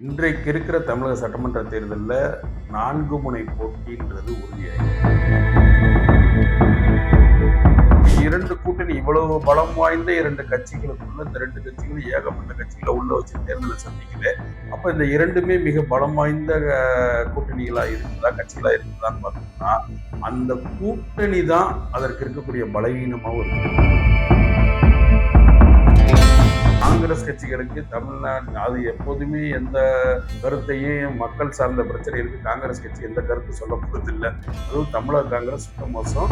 இன்றைக்கு இருக்கிற தமிழக சட்டமன்ற தேர்தல்ல 4 முனை போட்டின்றது உறுதியாயிருக்கு. 2 கூட்டணி இவ்வளவு பலம் வாய்ந்த 2 கட்சிகளுக்குள்ள இந்த 2 கட்சிகளும் ஏகப்பட்ட கட்சிகளை உள்ள வச்சு தேர்தலை சந்திக்குது. அப்ப இந்த 2மே மிக பலம் வாய்ந்த கூட்டணிகளா இருக்குதா, கட்சிகளா இருக்குதான்னு பார்த்தோம்னா, அந்த கூட்டணி தான் அதற்கு இருக்கக்கூடிய பலவீனமாவும் இருக்கு. காங்கிரஸ் கட்சிகளுக்கு தமிழ்நாடு அது எப்போதுமே எந்த கருத்தையும் மக்கள் சார்ந்த பிரச்சனைகளுக்கு காங்கிரஸ் கட்சி எந்த கருத்து சொல்ல போறதில்லை. அதுவும் தமிழக காங்கிரஸ் சுத்த மோசம்.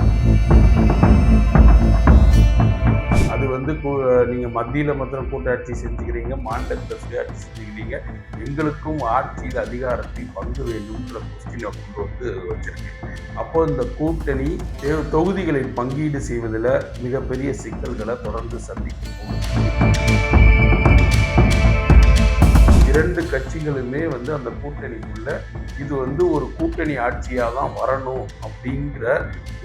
அது வந்து நீங்க மத்தியில மாத்திரம் கூட்டாட்சி செஞ்சுக்கிறீங்க, மாநிலத்தில் சுயாட்சி செஞ்சுக்கிறீங்க, எங்களுக்கும் ஆட்சியில் அதிகாரத்தில் பங்கு வேண்டும்ன்ற கொஸ்டினை கொண்டு வந்து வச்சிருக்கேன். அப்போ இந்த கூட்டணி தொகுதிகளை பங்கீடு செய்வதில் மிகப்பெரிய சிக்கல்களை தொடர்ந்து சந்திக்கும். 2 கட்சிகளுமே வந்து அந்த கூட்டணிக்குள்ள இது வந்து ஒரு கூட்டணி ஆட்சியா தான் வரணும் அப்படிங்கிற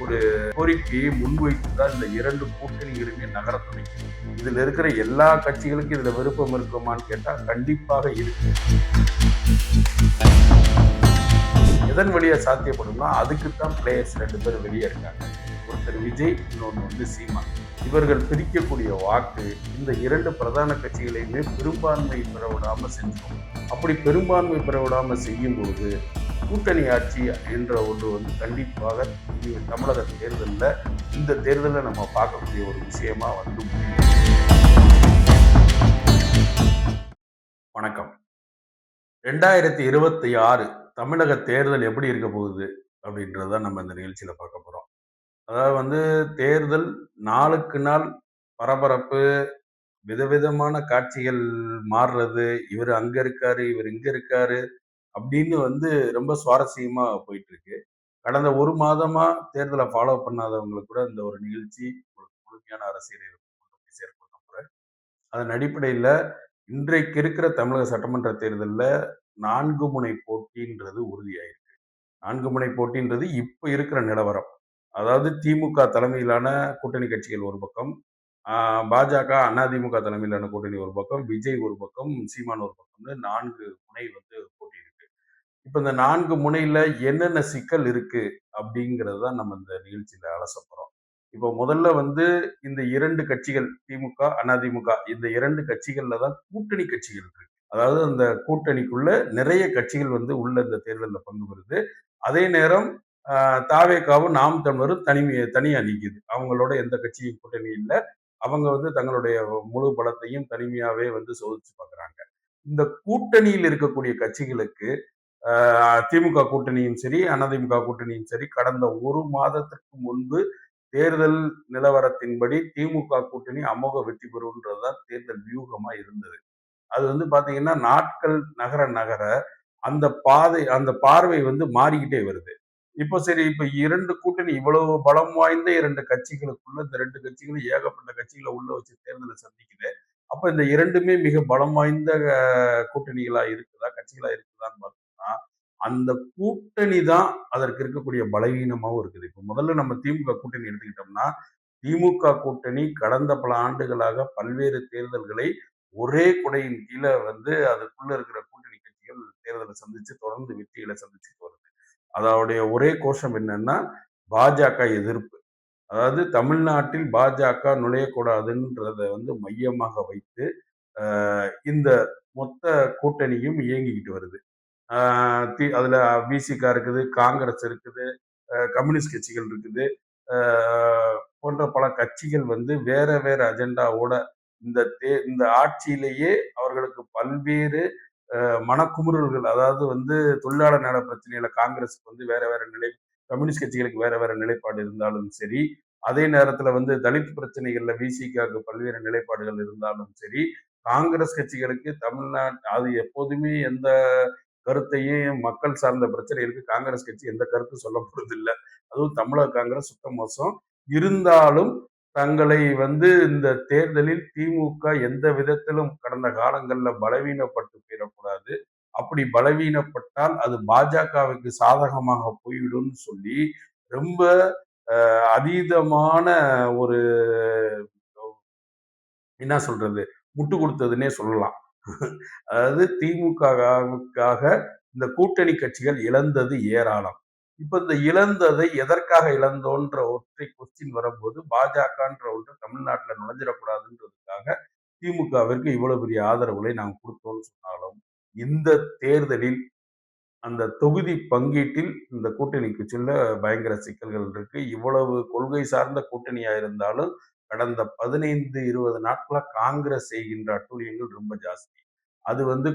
ஒரு கோரிக்கையை முன்வைத்து தான் இந்த 2 கூட்டணிகளுமே நகர துணைக்கும். இதுல இருக்கிற எல்லா கட்சிகளுக்கும் இதுல விருப்பம் இருக்குமான்னு கேட்டா கண்டிப்பாக இருக்கு. எதன் வழியா சாத்தியப்படும்னா அதுக்குத்தான் பிளேயர்ஸ் 2 பேர் வெளியே இருக்காங்க. ஒருத்தர் விஜய், இன்னொன்று வந்து சீமான். இவர்கள் பிரிக்கக்கூடிய வாக்கு இந்த 2 பிரதான கட்சிகளையுமே பெரும்பான்மை பெற விடாம செஞ்சோம். அப்படி பெரும்பான்மை பெற விடாம செய்யும் பொழுது கூட்டணி ஆட்சி என்ற ஒன்று வந்து கண்டிப்பாக தமிழக தேர்தலில் இந்த தேர்தலில் நம்ம பார்க்கக்கூடிய ஒரு விஷயமா வந்து முடியும். வணக்கம். 2026 தமிழக தேர்தல் எப்படி இருக்க போகுது அப்படின்றத நம்ம இந்த நிகழ்ச்சியில பார்க்க போறோம். அதாவது வந்து தேர்தல் நாளுக்கு நாள் பரபரப்பு, விதவிதமான காட்சிகள் மாறுறது, இவர் அங்க இருக்காரு, இவர் இங்க இருக்காரு அப்படின்னு வந்து ரொம்ப சுவாரஸ்யமா போயிட்டு இருக்கு. கடந்த ஒரு மாதமா தேர்தலை ஃபாலோ பண்ணாதவங்களுக்கு கூட இந்த ஒரு நிகழ்ச்சி முழுமையான அரசியலை கொண்டு போய் சேர்க்கும் நம்புறேன். அதன் அடிப்படையில் இன்றைக்கு இருக்கிற தமிழக சட்டமன்ற தேர்தலில் 4 முனை போட்டின்றது உறுதியாயிருக்கு. 4 முனை போட்டின்றது இப்ப இருக்கிற நிலவரம். அதாவது திமுக தலைமையிலான கூட்டணி கட்சிகள் ஒரு பக்கம், பாஜக, அதிமுக தலைமையிலான கூட்டணி ஒரு பக்கம், விஜய் ஒரு பக்கம், சீமான் ஒரு பக்கம்னு 4 முனை வந்து போட்டி இருக்கு. இப்ப இந்த 4 முனையில என்னென்ன சிக்கல் இருக்கு அப்படிங்கிறது தான் நம்ம இந்த நிகழ்ச்சியில அலச போறோம். இப்போ முதல்ல வந்து இந்த 2 கட்சிகள் திமுக, அதிமுக இந்த 2 கட்சிகள்ல தான் கூட்டணி கட்சிகள் இருக்கு. அதாவது அந்த கூட்டணிக்குள்ள நிறைய கட்சிகள் வந்து உள்ள இந்த தேர்தலில் பங்கு பெறுது. அதே நேரம் தாவேகாவும் நாம் தமிழரும் தனியா நிக்குது. அவங்களோட எந்த கட்சியும் கூட்டணி இல்லை. அவங்க வந்து தங்களுடைய முழு பலத்தையும் தனிமையாவே வந்து சோதிச்சு பார்க்குறாங்க. இந்த கூட்டணியில் இருக்கக்கூடிய கட்சிகளுக்கு திமுக கூட்டணியும் சரி, அதிமுக கூட்டணியும் சரி, கடந்த ஒரு மாதத்திற்கு முன்பு தேர்தல் நிலவரத்தின்படி திமுக கூட்டணி அமோக வெற்றி பெறும்ன்றதுதான் தேர்தல் வியூகமா இருந்தது. அது வந்து பாத்தீங்கன்னா நாட்கள் நகர நகர அந்த பார்வை வந்து மாறிக்கிட்டே வருது. இப்போ சரி, இப்ப 2 கூட்டணி இவ்வளவு பலம் வாய்ந்த 2 கட்சிகளுக்குள்ள இந்த 2 கட்சிகளும் ஏகப்பட்ட கட்சிகளை உள்ள வச்சு தேர்தலை சந்திக்குது. அப்ப இந்த 2மே மிக பலம் வாய்ந்த கூட்டணிகளா இருக்குதா, கட்சிகளா இருக்குதான்னு பார்த்தோம்னா, அந்த கூட்டணி தான் அதற்கு இருக்கக்கூடிய பலவீனமாவும் இருக்குது. இப்ப முதல்ல நம்ம திமுக கூட்டணி எடுத்துக்கிட்டோம்னா, திமுக கூட்டணி கடந்த பல ஆண்டுகளாக பல்வேறு தேர்தல்களை ஒரே குடையின் கீழே வந்து அதுக்குள்ள இருக்கிற கூட்டணி கட்சிகள் தேர்தலை சந்திச்சு தொடர்ந்து வெற்றிகளை சந்திச்சுட்டு வருது. அதோடைய ஒரே கோஷம் என்னன்னா பாஜக எதிர்ப்பு. அதாவது தமிழ்நாட்டில் பாஜக நுழையக்கூடாதுன்றத வந்து மையமாக வைத்து இந்த மொத்த கூட்டணியும் இயங்கிக்கிட்டு வருது. அதுல விசிக இருக்குது, காங்கிரஸ் இருக்குது, கம்யூனிஸ்ட் கட்சிகள் இருக்குது, போன்ற பல கட்சிகள் வந்து வேற வேற அஜெண்டாவோட இந்த ஆட்சியிலேயே அவர்களுக்கு பல்வேறு மனக்குமுறல்கள், அதாவது வந்து தொழிலாளர் நல பிரச்சனையில காங்கிரஸுக்கு வந்து வேற வேற நிலை, கம்யூனிஸ்ட் கட்சிகளுக்கு வேற வேற நிலைப்பாடு இருந்தாலும் சரி, அதே நேரத்துல வந்து தலித் பிரச்சனைகள்ல விசிகாவுக்கு பல்வேறு நிலைப்பாடுகள் இருந்தாலும் சரி, காங்கிரஸ் கட்சிகளுக்கு தமிழ்நாட்டு அது எப்போதுமே எந்த கருத்தையும் மக்கள் சார்ந்த பிரச்சனைகளுக்கு காங்கிரஸ் கட்சி எந்த கருத்தும் சொல்ல போறது இல்லை. அதுவும் தமிழக காங்கிரஸ் சுத்த மோசம். இருந்தாலும் தங்களை வந்து இந்த தேர்தலில் திமுக எந்த விதத்திலும் கடந்த காலங்கள்ல பலவீனப்பட்டு போயிடக்கூடாது, அப்படி பலவீனப்பட்டால் அது பாஜகவுக்கு சாதகமாக போய்விடும் சொல்லி ரொம்ப அதீதமான ஒரு என்ன சொல்றது முட்டு கொடுத்ததுன்னே சொல்லலாம். அதாவது திமுகவுக்காக இந்த கூட்டணி கட்சிகள் இழந்தது ஏராளம். இப்ப இந்த இழந்ததை எதற்காக இழந்தோன்ற ஒற்றை கொஸ்டின் வரும்போது, பாஜகன்ற ஒன்று தமிழ்நாட்டுல நுழைஞ்சிடக்கூடாதுன்றதுக்காக திமுகவிற்கு இவ்வளவு பெரிய ஆதரவுகளை நாங்க குடுத்தோம்னு சொன்னாலும், இந்த தேர்தலில் அந்த தொகுதி பங்கீட்டில் இந்த கூட்டணி கட்சியில பயங்கர சிக்கல்கள் இருக்கு. இவ்வளவு கொள்கை சார்ந்த கூட்டணியா இருந்தாலும், கடந்த 15, 20 நாட்களா காங்கிரஸ் செய்கின்ற அட்டூழியங்கள் ரொம்ப ஜாஸ்தி. அது வந்து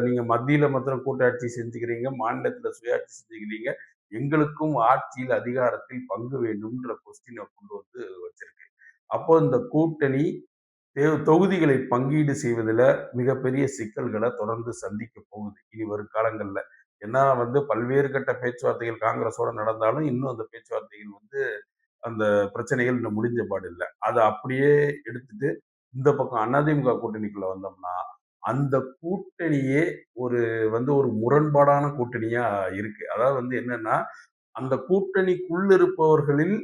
நீங்க மத்தியில மாத்திரம் கூட்டாட்சி செஞ்சுக்கிறீங்க, மாநிலத்தில சுயாட்சி செஞ்சுக்கிறீங்க. எங்களுக்கும் ஆட்சியில், அதிகாரத்தில் பங்கு வேண்டும்ன்ற கொஸ்டின கொண்டு வந்து வச்சிருக்கு. அப்போ இந்த கூட்டணி தொகுதிகளை பங்கீடு செய்வதில மிகப்பெரிய சிக்கல்கள தொடர்ந்து சந்திக்க போகுது. இனி வரும் காலங்கள்ல. ஏன்னா வந்து பல்வேறு கட்ட பேச்சுவார்த்தைகள் காங்கிரஸோட நடந்தாலும், இன்னும் அந்த பேச்சுவார்த்தைகள் வந்து அந்த பிரச்சனைகள் இன்னும் முடிஞ்ச பாடு இல்ல. அத அப்படியே எடுத்துட்டு இந்த பக்கம் அதிமுக கூட்டணிக்குள்ள வந்தோம்னா, அந்த கூட்டணியே ஒரு ஒரு முரண்பாடான கூட்டணியா இருக்கு. அதாவது வந்து என்னன்னா, அந்த கூட்டணிக்குள்ள இருப்பவர்களில்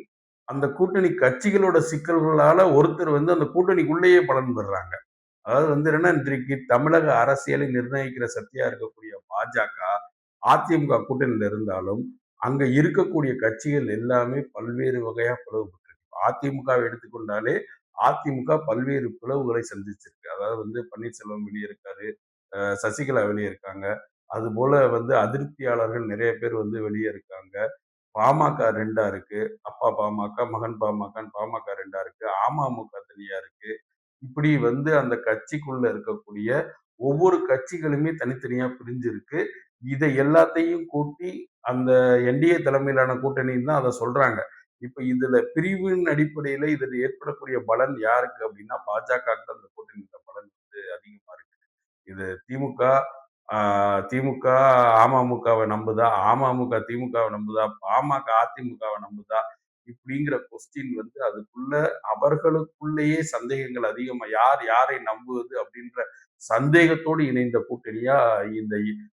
அந்த கூட்டணி கட்சிகளோட சிக்கல்களால ஒருத்தர் அந்த கூட்டணிக்குள்ளேயே பலன் பெறுறாங்க. அதாவது என்னன்னா, இன்றைக்கு தமிழக அரசியலை நிர்ணயிக்கிற சக்தியா இருக்கக்கூடிய பாஜக, அதிமுக கூட்டணியில இருந்தாலும், அங்க இருக்கக்கூடிய கட்சிகள் எல்லாமே பல்வேறு வகையா பிளவுபட்டிருக்கு. அதிமுகவை எடுத்துக்கொண்டாலே, அதிமுக பல்வேறு பிளவுகளை சந்திச்சிருக்கு. அதாவது பன்னீர்செல்வம் வெளியே இருக்காரு. சசிகலா வெளியே இருக்காங்க. அதுபோல அதிருப்தியாளர்கள் நிறைய பேர் வெளியே இருக்காங்க. பாமக 2ஆ இருக்கு. அப்பா பாமக, மகன் பாமகன்னு பாமக 2ஆ இருக்கு. அமமுக தனியா இருக்கு. இப்படி அந்த கட்சிக்குள்ள இருக்கக்கூடிய ஒவ்வொரு கட்சிகளுமே தனித்தனியா பிரிஞ்சிருக்கு. இதை எல்லாத்தையும் கூட்டி அந்த என்டிஏ தலைமையிலான கூட்டணின்னு தான் அத சொல்றாங்க. இப்ப இதுல பிரிவின் அடிப்படையில இதுல ஏற்படக்கூடிய பலன் யாருக்கு அப்படின்னா, பாஜகவுக்கு தான் அந்த கூட்டணியில பலன் அதிகமா இருக்கு. இது திமுக ஆ திமுக அமமுகவ நம்புதா? அமமுக திமுகவ நம்புதா? பாமக அதிமுகவ நம்புதா? இப்படிங்கிற கொஸ்டின் அதுக்குள்ள அவர்களுக்குள்ளேயே சந்தேகங்கள் அதிகமா யார் யாரை நம்புவது அப்படின்ற சந்தேகத்தோடு இணைந்த கூட்டணியா இந்த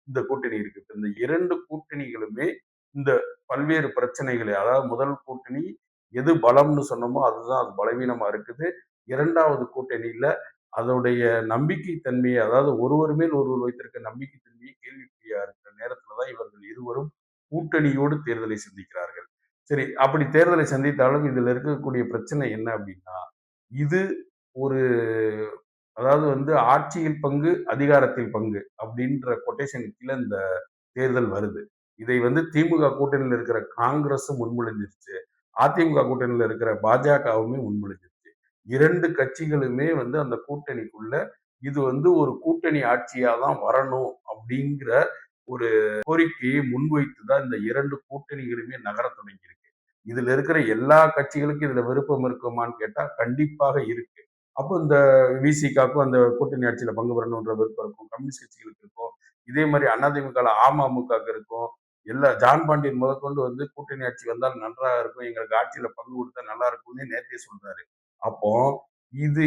இந்த கூட்டணி இருக்கு. இந்த 2 கூட்டணிகளுமே இந்த பல்வேறு பிரச்சனைகளை அதாவது முதல் கூட்டணி எது பலம்னு சொன்னோமோ அதுதான் அது பலவீனமா இருக்குது. 2வது கூட்டணியில அதோடைய நம்பிக்கை தன்மையை அதாவது ஒருவர் மேல் ஒருவர் வைத்திருக்க நம்பிக்கை தன்மையை கேள்விக்குறியா இருக்கிற நேரத்துல தான் இவர்கள் இருவரும் கூட்டணியோடு தேர்தலை சந்திக்கிறார்கள். சரி, அப்படி தேர்தலை சந்தித்தாலும் இதுல இருக்கக்கூடிய பிரச்சனை என்ன அப்படின்னா, இது ஒரு அதாவது ஆட்சியில் பங்கு, அதிகாரத்தில் பங்கு அப்படின்ற கொட்டேஷன் கீழ இந்த தேர்தல் வருது. இதை திமுக கூட்டணியில இருக்கிற காங்கிரஸும் முன்மொழிஞ்சிருச்சு. அதிமுக கூட்டணியில இருக்கிற பாஜகவுமே முன்மொழிஞ்சிருச்சு. 2 கட்சிகளுமே அந்த கூட்டணிக்குள்ள இது ஒரு கூட்டணி ஆட்சியா தான் வரணும் அப்படிங்கிற ஒரு கோரிக்கையை முன்வைத்து தான் இந்த 2 கூட்டணிகளுமே நகரத் தொடங்கியிருக்கு. இதுல இருக்கிற எல்லா கட்சிகளுக்கும் இதுல விருப்பம் இருக்குமான்னு கேட்டா கண்டிப்பாக இருக்கு. அப்போ இந்த விசிகாக்கும் அந்த கூட்டணி ஆட்சியில பங்கு பெறணுன்ற விருப்பம் இருக்கும். கம்யூனிஸ்ட் கட்சிகளுக்கு இருக்கும். இதே மாதிரி அதிமுகல அமமுகவுக்கு இருக்கும். எல்லா ஜான் பாண்டியன் முதற்கொண்டு கூட்டணி ஆட்சி வந்தால் நன்றாக இருக்கும். எங்களுக்கு ஆட்சியில பங்கு கொடுத்தா நல்லா இருக்கும்னு நேத்தே சொல்றாரு. அப்போ இது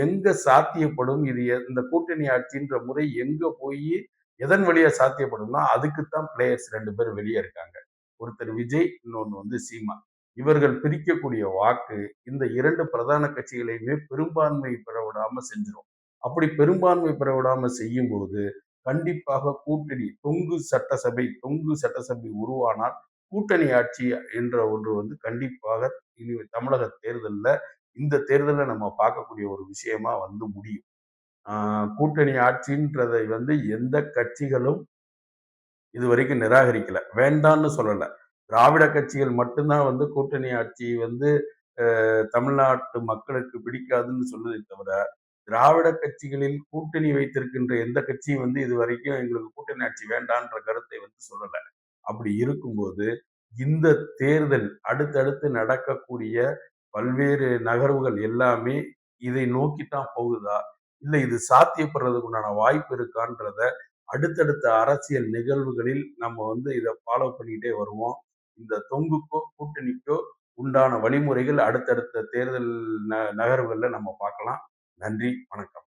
எங்க சாத்தியப்படும்? இது இந்த கூட்டணி ஆட்சின்ற முறை எங்க போயி எதன் வழியா சாத்தியப்படும்னா, அதுக்குத்தான் பிளேயர்ஸ் 2 பேர் வெளிய இருக்காங்க. ஒருத்தர் விஜய், இன்னொன்னு சீமான். இவர்கள் பிரிக்கக்கூடிய வாக்கு இந்த 2 பிரதான கட்சிகளையுமே பெரும்பான்மை பெற விடாம செஞ்சிரும். அப்படி பெரும்பான்மை பெற விடாம செய்யும்போது, கண்டிப்பாக கூட்டணி தொங்கு சட்டசபை உருவானால், கூட்டணி ஆட்சி என்ற ஒன்று கண்டிப்பாக இனி தமிழக தேர்தல்ல இந்த தேர்தல்ல நம்ம பார்க்கக்கூடிய ஒரு விஷயமா முடியும். கூட்டணி ஆட்சின்றதை எந்த கட்சிகளும் இதுவரைக்கும் நிராகரிக்கல. வேண்டான்னு சொல்லல. திராவிட கட்சிகள் மட்டும் தான் கூட்டணி ஆட்சி தமிழ்நாட்டு மக்களுக்கு பிடிக்காதுன்னு சொல்லுதே தவிர, திராவிட கட்சிகளில் கூட்டணி வைத்திருக்கின்ற எந்த கட்சியும் இதுவரைக்கும் எங்களுக்கு கூட்டணி ஆட்சி வேண்டான்ற கருத்தை சொல்லல. அப்படி இருக்கும்போது, இந்த தேர்தல் அடுத்தடுத்து நடக்கக்கூடிய பல்வேறு நகர்வுகள் எல்லாமே இதை நோக்கித்தான் போகுதா? இல்ல இது சாத்தியப்படுறதுக்கு உண்டான வாய்ப்பு இருக்கான்றத அடுத்தடுத்த அரசியல் நிகழ்வுகளில் நம்ம இத ஃபாலோ பண்ணிட்டே வருவோம். இந்த தொங்குக்கோ, கூட்டணிக்கோ உண்டான வழிமுறைகள் அடுத்தடுத்த தேர்தல் நகர்வுகள்ல நம்ம பார்க்கலாம். நன்றி, வணக்கம்.